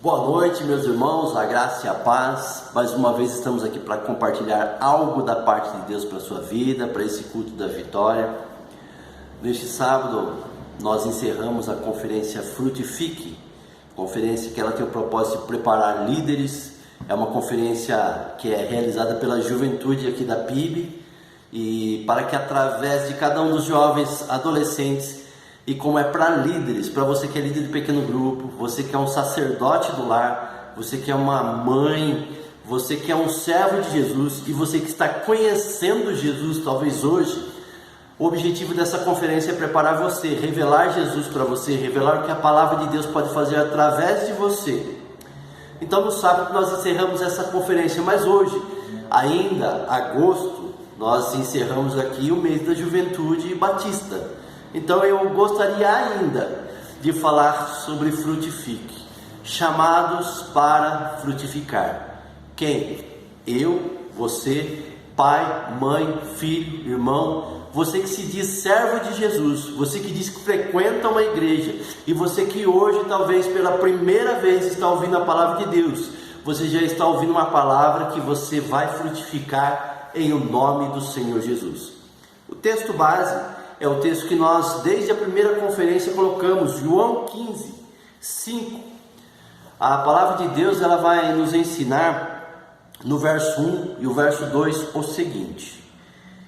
Boa noite, meus irmãos, a graça e a paz. Mais uma vez estamos aqui para compartilhar algo da parte de Deus para a sua vida, para esse culto da vitória. Neste sábado, nós encerramos a conferência Frutifique, conferência que ela tem o propósito de preparar líderes. É uma conferência que é realizada pela juventude aqui da PIB, e para que através de cada um dos jovens adolescentes, e como é para líderes, para você que é líder de pequeno grupo, você que é um sacerdote do lar, você que é uma mãe, você que é um servo de Jesus e você que está conhecendo Jesus talvez hoje, o objetivo dessa conferência é preparar você, revelar Jesus para você, revelar o que a palavra de Deus pode fazer através de você. Então no sábado nós encerramos essa conferência, mas hoje, ainda agosto, nós encerramos aqui o mês da juventude batista. Então eu gostaria ainda de falar sobre frutifique, chamados para frutificar. Quem? Eu, você, pai, mãe, filho, irmão, você que se diz servo de Jesus, você que diz que frequenta uma igreja, e você que hoje talvez pela primeira vez está ouvindo a palavra de Deus, você já está ouvindo uma palavra que você vai frutificar em o nome do Senhor Jesus. O texto base é o texto que nós, desde a primeira conferência, colocamos, João 15, 5. A palavra de Deus ela vai nos ensinar, no verso 1 e o verso 2, o seguinte: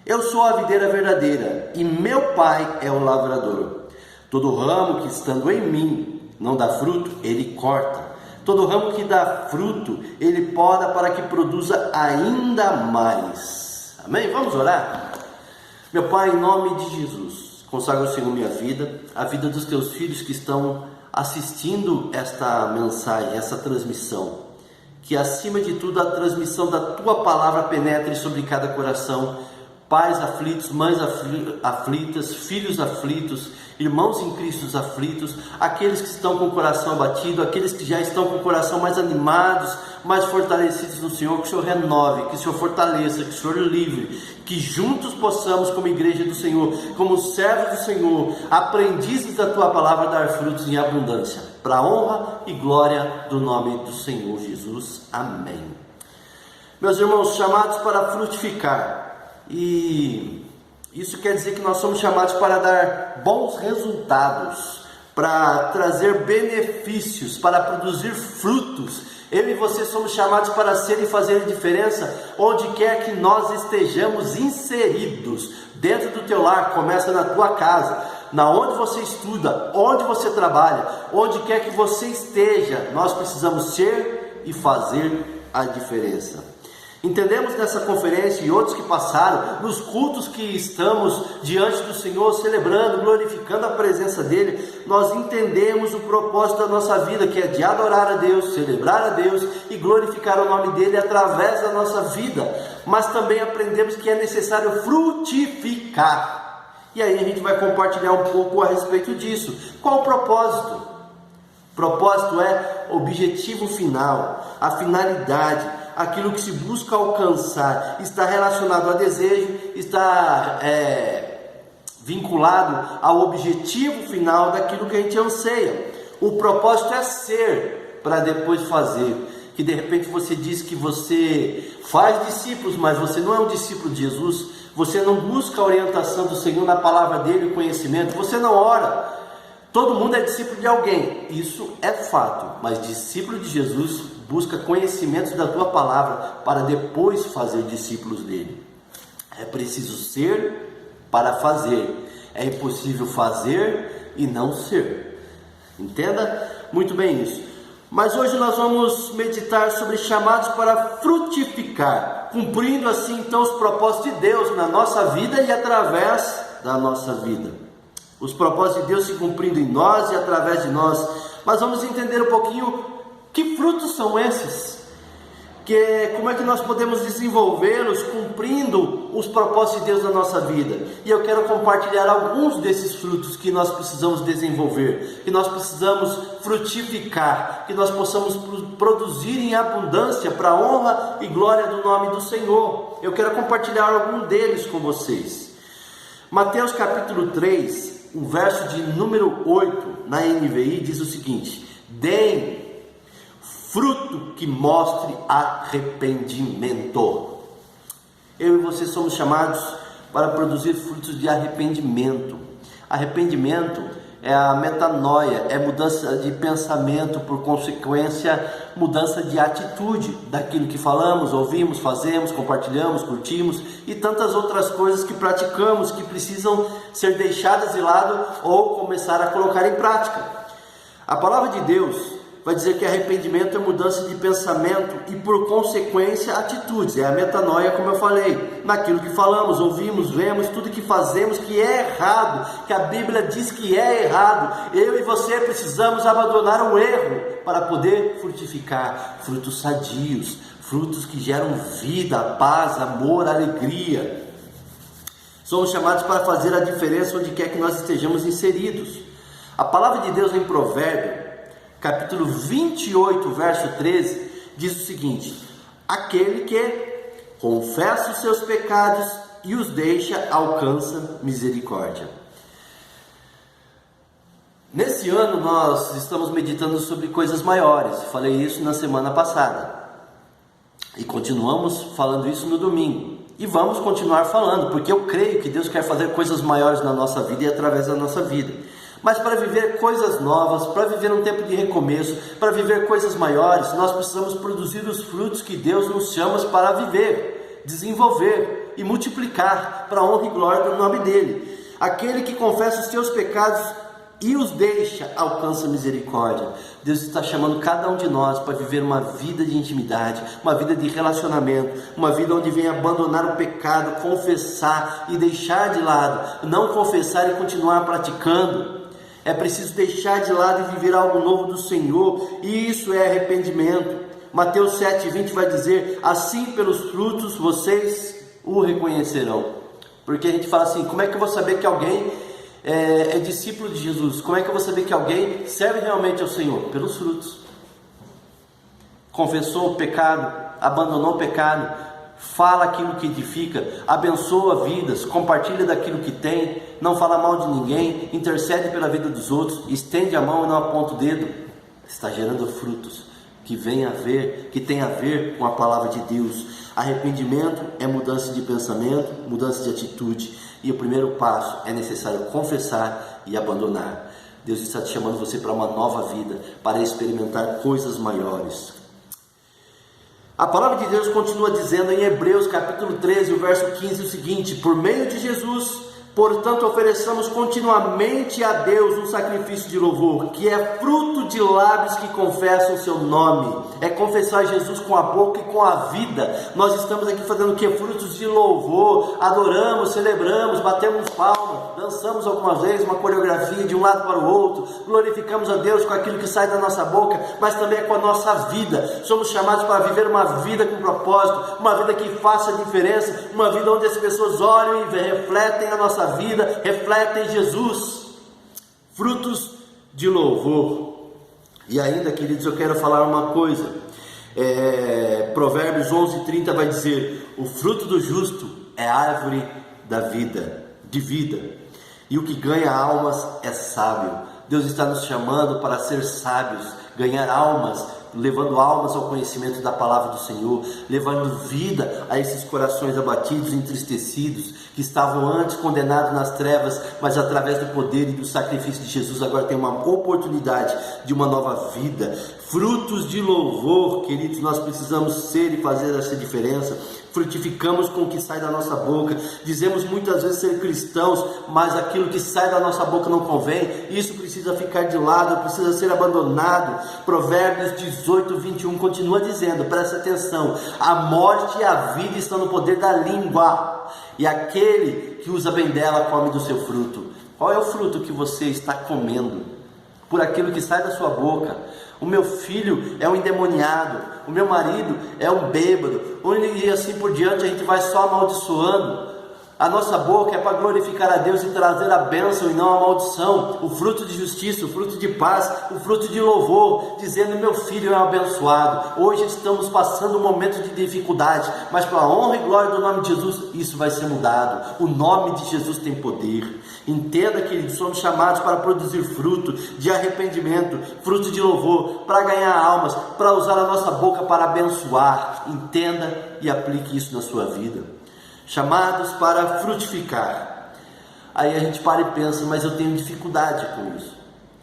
Eu sou a videira verdadeira, e meu Pai é o lavrador. Todo ramo que estando em mim não dá fruto, ele corta. Todo ramo que dá fruto, ele poda para que produza ainda mais. Amém? Vamos orar? Meu Pai, em nome de Jesus, consagra, Senhor, minha vida, a vida dos teus filhos que estão assistindo esta mensagem, essa transmissão. Que acima de tudo a transmissão da tua palavra penetre sobre cada coração. Pais aflitos, mães aflitas, filhos aflitos, irmãos em Cristo aflitos, aqueles que estão com o coração abatido, aqueles que já estão com o coração mais animados, mais fortalecidos no Senhor, que o Senhor renove, que o Senhor fortaleça, que o Senhor livre, que juntos possamos, como igreja do Senhor, como servos do Senhor, aprendizes da tua palavra, dar frutos em abundância, para a honra e glória do nome do Senhor Jesus. Amém. Meus irmãos, chamados para frutificar. E isso quer dizer que nós somos chamados para dar bons resultados, para trazer benefícios, para produzir frutos. Eu e você somos chamados para ser e fazer diferença onde quer que nós estejamos inseridos. Dentro do teu lar, começa na tua casa, na onde você estuda, onde você trabalha, onde quer que você esteja, nós precisamos ser e fazer a diferença. Entendemos nessa conferência e outros que passaram, nos cultos que estamos diante do Senhor, celebrando, glorificando a presença dEle, nós entendemos o propósito da nossa vida, que é de adorar a Deus, celebrar a Deus e glorificar o nome dEle através da nossa vida. Mas também aprendemos que é necessário frutificar. E aí a gente vai compartilhar um pouco a respeito disso. Qual o propósito? O propósito é objetivo final, a finalidade, aquilo que se busca alcançar, está relacionado a desejo, está vinculado ao objetivo final daquilo que a gente anseia. O propósito é ser, para depois fazer. Que de repente você diz que você faz discípulos, mas você não é um discípulo de Jesus, você não busca a orientação do Senhor na palavra dele, o conhecimento, você não ora. Todo mundo é discípulo de alguém, isso é fato, mas discípulo de Jesus busca conhecimentos da tua palavra para depois fazer discípulos dele. É preciso ser para fazer, é impossível fazer e não ser. Entenda muito bem isso. Mas hoje nós vamos meditar sobre chamados para frutificar, cumprindo assim então os propósitos de Deus na nossa vida e através da nossa vida. Os propósitos de Deus se cumprindo em nós e através de nós. Mas vamos entender um pouquinho que frutos são esses, como é que nós podemos desenvolvê-los cumprindo os propósitos de Deus na nossa vida. E eu quero compartilhar alguns desses frutos que nós precisamos desenvolver, que nós precisamos frutificar, que nós possamos produzir em abundância para a honra e glória do nome do Senhor. Eu quero compartilhar algum deles com vocês. Mateus capítulo 3, o verso de número 8 na NVI diz o seguinte: deem fruto que mostre arrependimento. Eu e você somos chamados para produzir frutos de arrependimento. Arrependimento é a metanoia, é mudança de pensamento, por consequência, mudança de atitude daquilo que falamos, ouvimos, fazemos, compartilhamos, curtimos e tantas outras coisas que praticamos que precisam ser deixadas de lado ou começar a colocar em prática. A palavra de Deus vai dizer que arrependimento é mudança de pensamento e, por consequência, atitudes. É a metanoia, como eu falei, naquilo que falamos, ouvimos, vemos, tudo que fazemos que é errado, que a Bíblia diz que é errado. Eu e você precisamos abandonar o erro para poder frutificar frutos sadios, frutos que geram vida, paz, amor, alegria. Somos chamados para fazer a diferença onde quer que nós estejamos inseridos. A palavra de Deus em Provérbios, capítulo 28, verso 13, diz o seguinte: aquele que confessa os seus pecados e os deixa, alcança misericórdia. Nesse ano nós estamos meditando sobre coisas maiores. Falei isso na semana passada e continuamos falando isso no domingo. E vamos continuar falando, porque eu creio que Deus quer fazer coisas maiores na nossa vida e através da nossa vida. Mas para viver coisas novas, para viver um tempo de recomeço, para viver coisas maiores, nós precisamos produzir os frutos que Deus nos chama para viver, desenvolver e multiplicar para a honra e glória do nome dEle. Aquele que confessa os seus pecados e os deixa, alcança misericórdia. Deus está chamando cada um de nós para viver uma vida de intimidade, uma vida de relacionamento, uma vida onde vem abandonar o pecado, confessar e deixar de lado, não confessar e continuar praticando. É preciso deixar de lado e viver algo novo do Senhor, e isso é arrependimento. Mateus 7,20 vai dizer: assim pelos frutos vocês o reconhecerão. Porque a gente fala assim: como é que eu vou saber que alguém é discípulo de Jesus? Como é que eu vou saber que alguém serve realmente ao Senhor? Pelos frutos. Confessou o pecado, abandonou o pecado, fala aquilo que edifica, abençoa vidas, compartilha daquilo que tem, não fala mal de ninguém, intercede pela vida dos outros, estende a mão e não aponta o dedo. Está gerando frutos que tem a ver com a palavra de Deus. Arrependimento é mudança de pensamento, mudança de atitude, e o primeiro passo é necessário confessar e abandonar. Deus está te chamando você para uma nova vida, para experimentar coisas maiores. A palavra de Deus continua dizendo em Hebreus capítulo 13, o verso 15, o seguinte: por meio de Jesus, portanto, ofereçamos continuamente a Deus um sacrifício de louvor, que é fruto de lábios que confessam o seu nome. É confessar Jesus com a boca e com a vida. Nós estamos aqui fazendo o que? Frutos de louvor. Adoramos, celebramos, batemos palmas, dançamos algumas vezes uma coreografia de um lado para o outro, glorificamos a Deus com aquilo que sai da nossa boca, mas também com a nossa vida. Somos chamados para viver uma vida com propósito, uma vida que faça diferença, uma vida onde as pessoas olham e refletem a nossa vida, refletem Jesus. Frutos de louvor. E ainda, queridos, eu quero falar uma coisa. Provérbios 11:30 vai dizer: o fruto do justo é árvore da vida, de vida, e o que ganha almas é sábio. Deus está nos chamando para ser sábios, ganhar almas, levando almas ao conhecimento da palavra do Senhor, levando vida a esses corações abatidos, entristecidos, que estavam antes condenados nas trevas, mas através do poder e do sacrifício de Jesus agora tem uma oportunidade de uma nova vida. Frutos de louvor, queridos, nós precisamos ser e fazer essa diferença. Frutificamos com o que sai da nossa boca. Dizemos muitas vezes ser cristãos, mas aquilo que sai da nossa boca não convém. Isso precisa ficar de lado, precisa ser abandonado. Provérbios 18:21 continua dizendo, presta atenção: a morte e a vida estão no poder da língua, e aquele que usa bem dela come do seu fruto. Qual é o fruto que você está comendo? Por aquilo que sai da sua boca. O meu filho é um endemoniado, o meu marido é um bêbado, e assim por diante. A gente vai só amaldiçoando. A nossa boca é para glorificar a Deus e trazer a bênção e não a maldição, o fruto de justiça, o fruto de paz, o fruto de louvor, dizendo: meu filho é abençoado. Hoje estamos passando um momento de dificuldade, mas para a honra e glória do nome de Jesus, isso vai ser mudado. O nome de Jesus tem poder. Entenda, queridos, somos chamados para produzir fruto de arrependimento, fruto de louvor, para ganhar almas, para usar a nossa boca para abençoar. Entenda e aplique isso na sua vida. Chamados para frutificar. Aí a gente para e pensa: mas eu tenho dificuldade com isso,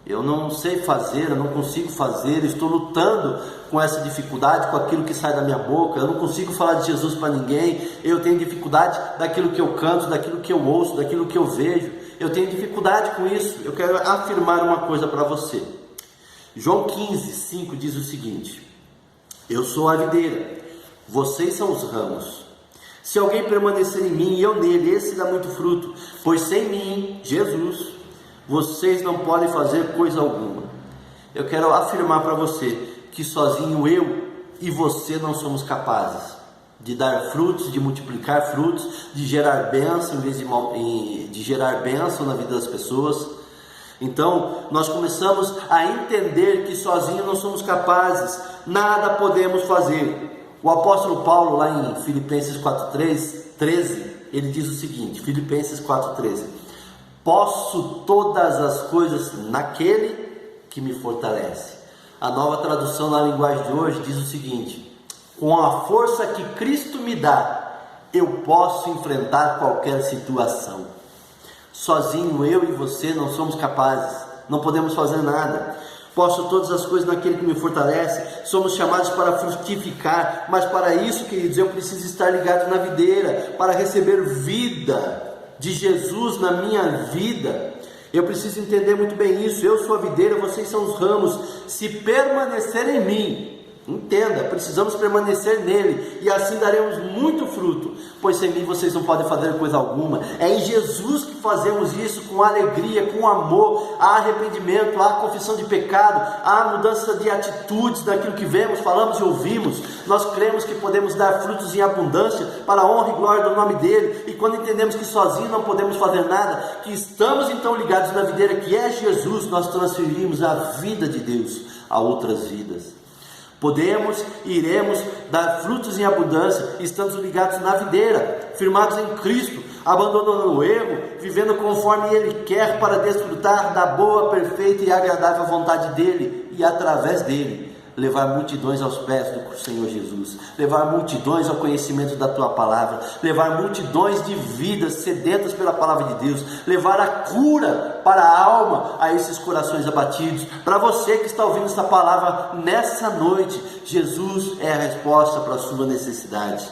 eu não sei fazer, eu não consigo fazer, estou lutando com essa dificuldade, com aquilo que sai da minha boca, eu não consigo falar de Jesus para ninguém, eu tenho dificuldade daquilo que eu canto, daquilo que eu ouço, daquilo que eu vejo, eu tenho dificuldade com isso. Eu quero afirmar uma coisa para você. João 15:5 diz o seguinte: eu sou a videira, vocês são os ramos. Se alguém permanecer em mim e eu nele, esse dá muito fruto, pois sem mim, Jesus, vocês não podem fazer coisa alguma. Eu quero afirmar para você que sozinho eu e você não somos capazes de dar frutos, de multiplicar frutos, de gerar bênção em vez de gerar bênção na vida das pessoas. Então nós começamos a entender que sozinho não somos capazes, nada podemos fazer. O apóstolo Paulo, lá em Filipenses 4:13, ele diz o seguinte, Filipenses 4:13: posso todas as coisas naquele que me fortalece. A Nova Tradução na linguagem de hoje diz o seguinte: com a força que Cristo me dá, eu posso enfrentar qualquer situação. Sozinho eu e você não somos capazes, não podemos fazer nada. Posso todas as coisas naquele que me fortalece. Somos chamados para frutificar, mas para isso, queridos, eu preciso estar ligado na videira, para receber vida de Jesus na minha vida. Eu preciso entender muito bem isso. Eu sou a videira, vocês são os ramos. Se permanecer em mim, entenda, precisamos permanecer nele, e assim daremos muito fruto, pois sem mim vocês não podem fazer coisa alguma. É em Jesus que fazemos isso, com alegria, com amor. Há arrependimento, há confissão de pecado, há mudança de atitudes daquilo que vemos, falamos e ouvimos. Nós cremos que podemos dar frutos em abundância para a honra e glória do nome dele, e quando entendemos que sozinho não podemos fazer nada, que estamos então ligados na videira que é Jesus, nós transferimos a vida de Deus a outras vidas. Podemos e iremos dar frutos em abundância, estando ligados na videira, firmados em Cristo, abandonando o erro, vivendo conforme Ele quer, para desfrutar da boa, perfeita e agradável vontade dEle, e através dEle levar multidões aos pés do Senhor Jesus, levar multidões ao conhecimento da Tua Palavra, levar multidões de vidas sedentas pela Palavra de Deus, levar a cura para a alma a esses corações abatidos. Para você que está ouvindo essa palavra nessa noite, Jesus é a resposta para a sua necessidade.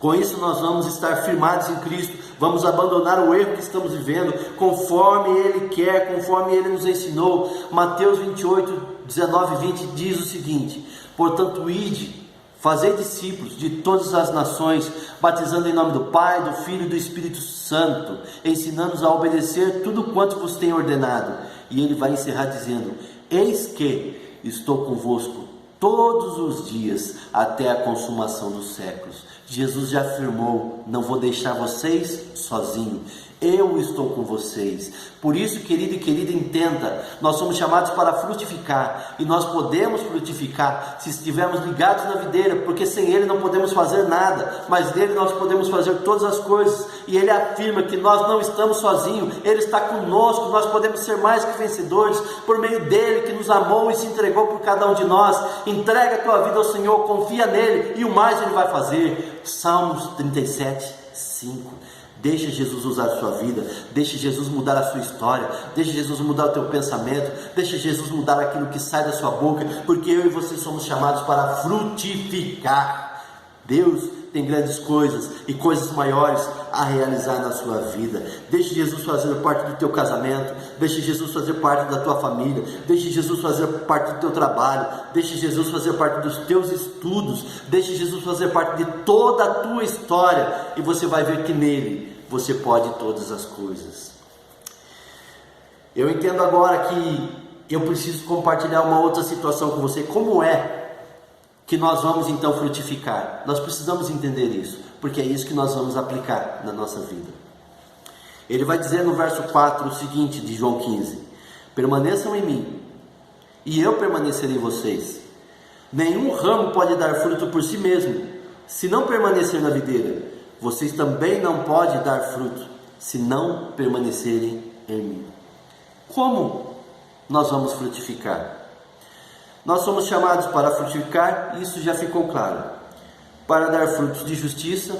Com isso nós vamos estar firmados em Cristo, vamos abandonar o erro que estamos vivendo, conforme Ele quer, conforme Ele nos ensinou. Mateus 28:19-20 diz o seguinte: portanto, ide, fazei discípulos de todas as nações, batizando em nome do Pai, do Filho e do Espírito Santo, ensinando-os a obedecer tudo quanto vos tenho ordenado. E ele vai encerrar dizendo: eis que estou convosco todos os dias até a consumação dos séculos. Jesus já afirmou: não vou deixar vocês sozinhos, eu estou com vocês. Por isso, querido e querida, entenda, nós somos chamados para frutificar, e nós podemos frutificar se estivermos ligados na videira, porque sem Ele não podemos fazer nada, mas dele nós podemos fazer todas as coisas. E Ele afirma que nós não estamos sozinhos, Ele está conosco, nós podemos ser mais que vencedores, por meio dEle que nos amou e se entregou por cada um de nós. Entrega a tua vida ao Senhor, confia nele, e o mais Ele vai fazer. Salmos 37:5. Deixa Jesus usar a sua vida, deixa Jesus mudar a sua história, deixa Jesus mudar o teu pensamento, deixa Jesus mudar aquilo que sai da sua boca, porque eu e você somos chamados para frutificar. Deus tem grandes coisas e coisas maiores a realizar na sua vida. Deixe Jesus fazer parte do teu casamento, deixe Jesus fazer parte da tua família, deixe Jesus fazer parte do teu trabalho, deixe Jesus fazer parte dos teus estudos, deixe Jesus fazer parte de toda a tua história, e você vai ver que nele você pode todas as coisas. Eu entendo agora que eu preciso compartilhar uma outra situação com você. Como é que nós vamos então frutificar? Nós precisamos entender isso, porque é isso que nós vamos aplicar na nossa vida. Ele vai dizer no verso 4 o seguinte de João 15: permaneçam em mim, e eu permanecerei em vocês. Nenhum ramo pode dar fruto por si mesmo, se não permanecer na videira. Vocês também não podem dar fruto, se não permanecerem em mim. Como nós vamos frutificar? Nós somos chamados para frutificar, isso já ficou claro, para dar frutos de justiça,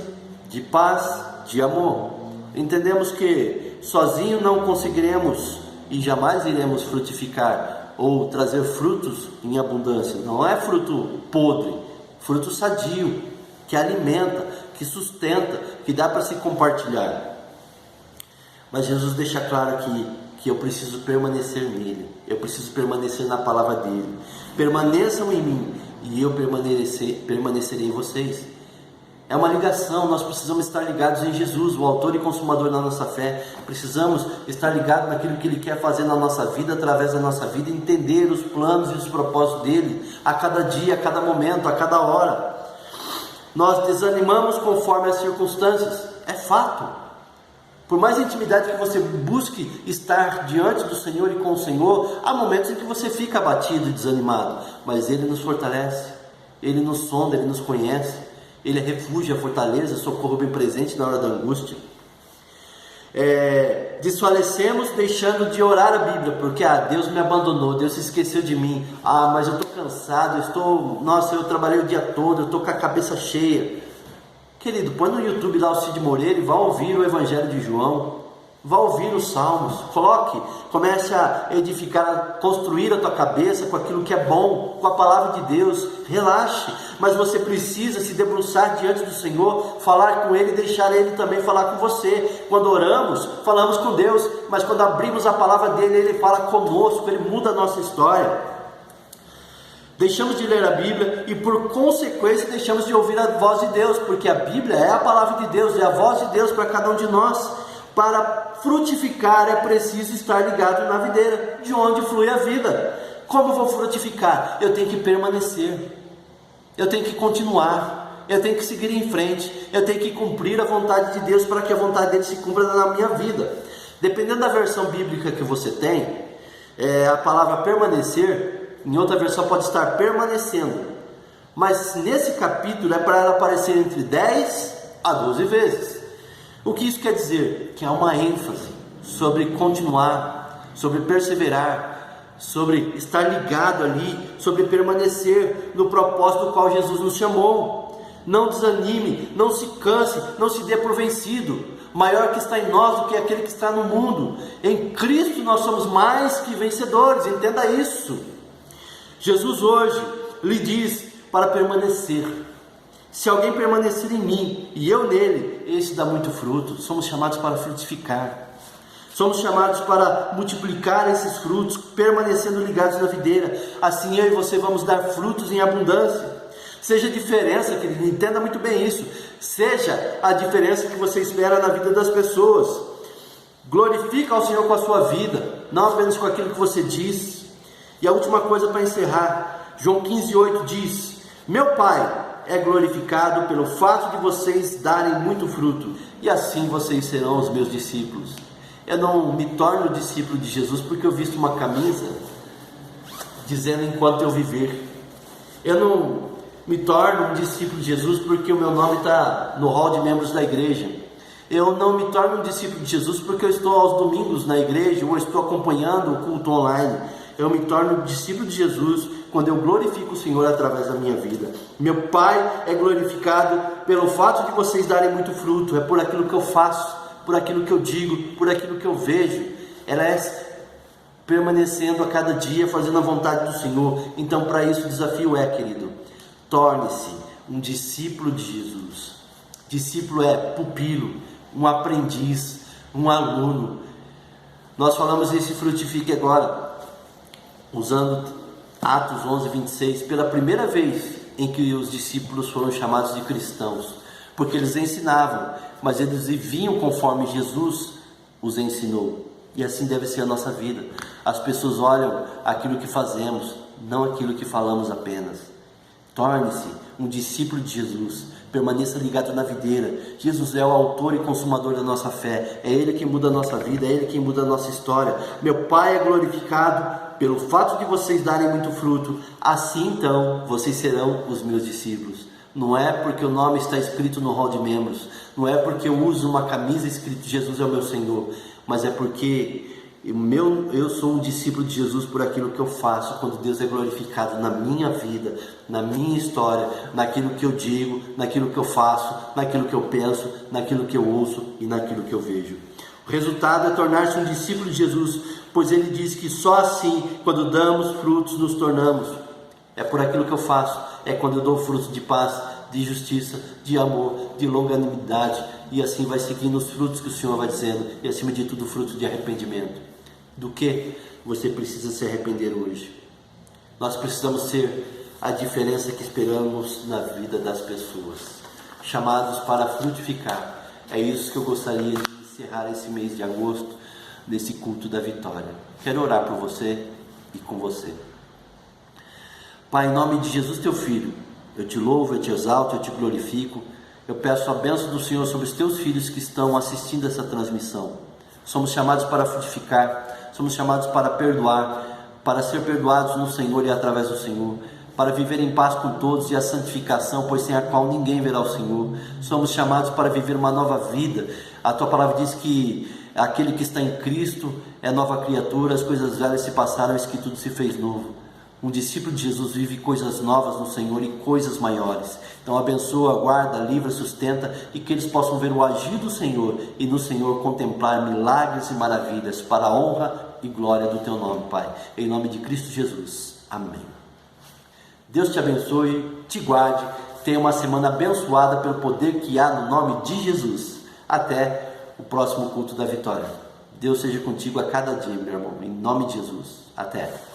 de paz, de amor. Entendemos que sozinho não conseguiremos e jamais iremos frutificar ou trazer frutos em abundância. Não é fruto podre, fruto sadio, que alimenta, que sustenta, que dá para se compartilhar. Mas Jesus deixa claro aqui que eu preciso permanecer nele, eu preciso permanecer na palavra dele. Permaneçam em mim e eu permanecerei em vocês. É uma ligação, nós precisamos estar ligados em Jesus, o autor e consumador da nossa fé. Precisamos estar ligados naquilo que Ele quer fazer na nossa vida, através da nossa vida, entender os planos e os propósitos dEle, a cada dia, a cada momento, a cada hora. Nós desanimamos conforme as circunstâncias, é fato. Por mais intimidade que você busque estar diante do Senhor e com o Senhor, há momentos em que você fica abatido e desanimado, mas Ele nos fortalece, Ele nos sonda, Ele nos conhece, Ele é refúgio, a fortaleza, socorro bem presente na hora da angústia. Desfalecemos deixando de orar a Bíblia, porque Deus me abandonou, Deus se esqueceu de mim, mas eu estou cansado, eu trabalhei o dia todo, eu estou com a cabeça cheia. Querido, põe no YouTube lá o Cid Moreira e vá ouvir o Evangelho de João, vá ouvir os Salmos, comece a edificar, a construir a tua cabeça com aquilo que é bom, com a palavra de Deus. Relaxe, mas você precisa se debruçar diante do Senhor, falar com Ele e deixar Ele também falar com você. Quando oramos, falamos com Deus, mas quando abrimos a palavra dEle, Ele fala conosco, Ele muda a nossa história. Deixamos de ler a Bíblia e por consequência deixamos de ouvir a voz de Deus, porque a Bíblia é a palavra de Deus, é a voz de Deus para cada um de nós. Para frutificar é preciso estar ligado na videira, de onde flui a vida. Como eu vou frutificar? Eu tenho que permanecer, eu tenho que continuar, eu tenho que seguir em frente, eu tenho que cumprir a vontade de Deus para que a vontade dele se cumpra na minha vida. Dependendo da versão bíblica que você tem, a palavra permanecer, em outra versão pode estar permanecendo, mas nesse capítulo é para ela aparecer entre 10 a 12 vezes. O que isso quer dizer? Que há uma ênfase sobre continuar, sobre perseverar, sobre estar ligado ali, sobre permanecer no propósito do qual Jesus nos chamou. Não desanime, não se canse, não se dê por vencido. Maior que está em nós do que aquele que está no mundo. Em Cristo nós somos mais que vencedores, entenda isso. Jesus hoje lhe diz para permanecer. Se alguém permanecer em mim e eu nele, esse dá muito fruto. Somos chamados para frutificar. Somos chamados para multiplicar esses frutos, permanecendo ligados na videira. Assim eu e você vamos dar frutos em abundância. Seja a diferença, querido, entenda muito bem isso. Seja a diferença que você espera na vida das pessoas. Glorifica ao Senhor com a sua vida, não apenas com aquilo que você diz. E a última coisa para encerrar, João 15:8 diz: meu Pai é glorificado pelo fato de vocês darem muito fruto, e assim vocês serão os meus discípulos. Eu não me torno discípulo de Jesus porque eu visto uma camisa dizendo enquanto eu viver. Eu não me torno um discípulo de Jesus porque o meu nome está no hall de membros da igreja. Eu não me torno um discípulo de Jesus porque eu estou aos domingos na igreja ou estou acompanhando o culto online. Eu me torno discípulo de Jesus quando eu glorifico o Senhor através da minha vida. Meu Pai é glorificado pelo fato de vocês darem muito fruto. É por aquilo que eu faço, por aquilo que eu digo, por aquilo que eu vejo. Ela é permanecendo a cada dia, fazendo a vontade do Senhor. Então, para isso, o desafio é, querido, torne-se um discípulo de Jesus. Discípulo é pupilo, um aprendiz, um aluno. Nós falamos esse frutifique agora, usando Atos 11:26, pela primeira vez em que os discípulos foram chamados de cristãos, porque eles ensinavam, mas eles viviam conforme Jesus os ensinou. E assim deve ser a nossa vida. As pessoas olham aquilo que fazemos, não aquilo que falamos apenas. Torne-se um discípulo de Jesus. Permaneça ligado na videira. Jesus é o autor e consumador da nossa fé. É Ele quem muda a nossa vida, é Ele quem muda a nossa história. Meu Pai é glorificado pelo fato de vocês darem muito fruto. Assim então, vocês serão os meus discípulos. Não é porque o nome está escrito no hall de membros. Não é porque eu uso uma camisa escrito Jesus é o meu Senhor. Mas é porque eu sou um discípulo de Jesus por aquilo que eu faço, quando Deus é glorificado na minha vida, na minha história, naquilo que eu digo, naquilo que eu faço, naquilo que eu penso, naquilo que eu ouço e naquilo que eu vejo. O resultado é tornar-se um discípulo de Jesus, pois ele diz que só assim, quando damos frutos, nos tornamos. É por aquilo que eu faço, é quando eu dou frutos de paz, de justiça, de amor, de longanimidade, e assim vai seguindo os frutos que o Senhor vai dizendo, e acima de tudo, fruto de arrependimento. Do que você precisa se arrepender hoje? Nós precisamos ser a diferença que esperamos na vida das pessoas, chamados para frutificar. É isso que eu gostaria de encerrar esse mês de agosto, nesse culto da vitória. Quero orar por você e com você. Pai, em nome de Jesus, teu Filho, eu te louvo, eu te exalto, eu te glorifico. Eu peço a bênção do Senhor sobre os teus filhos que estão assistindo essa transmissão. Somos chamados para frutificar, somos chamados para perdoar, para ser perdoados no Senhor e através do Senhor, para viver em paz com todos e a santificação, pois sem a qual ninguém verá o Senhor. Somos chamados para viver uma nova vida. A tua palavra diz que aquele que está em Cristo é nova criatura, as coisas velhas se passaram, eis que tudo se fez novo. Um discípulo de Jesus vive coisas novas no Senhor e coisas maiores. Então abençoa, guarda, livra, sustenta e que eles possam ver o agir do Senhor e no Senhor contemplar milagres e maravilhas para a honra e glória do teu nome, Pai. Em nome de Cristo Jesus. Amém. Deus te abençoe, te guarde, tenha uma semana abençoada pelo poder que há no nome de Jesus. Até o próximo culto da vitória. Deus seja contigo a cada dia, meu irmão. Em nome de Jesus. Até.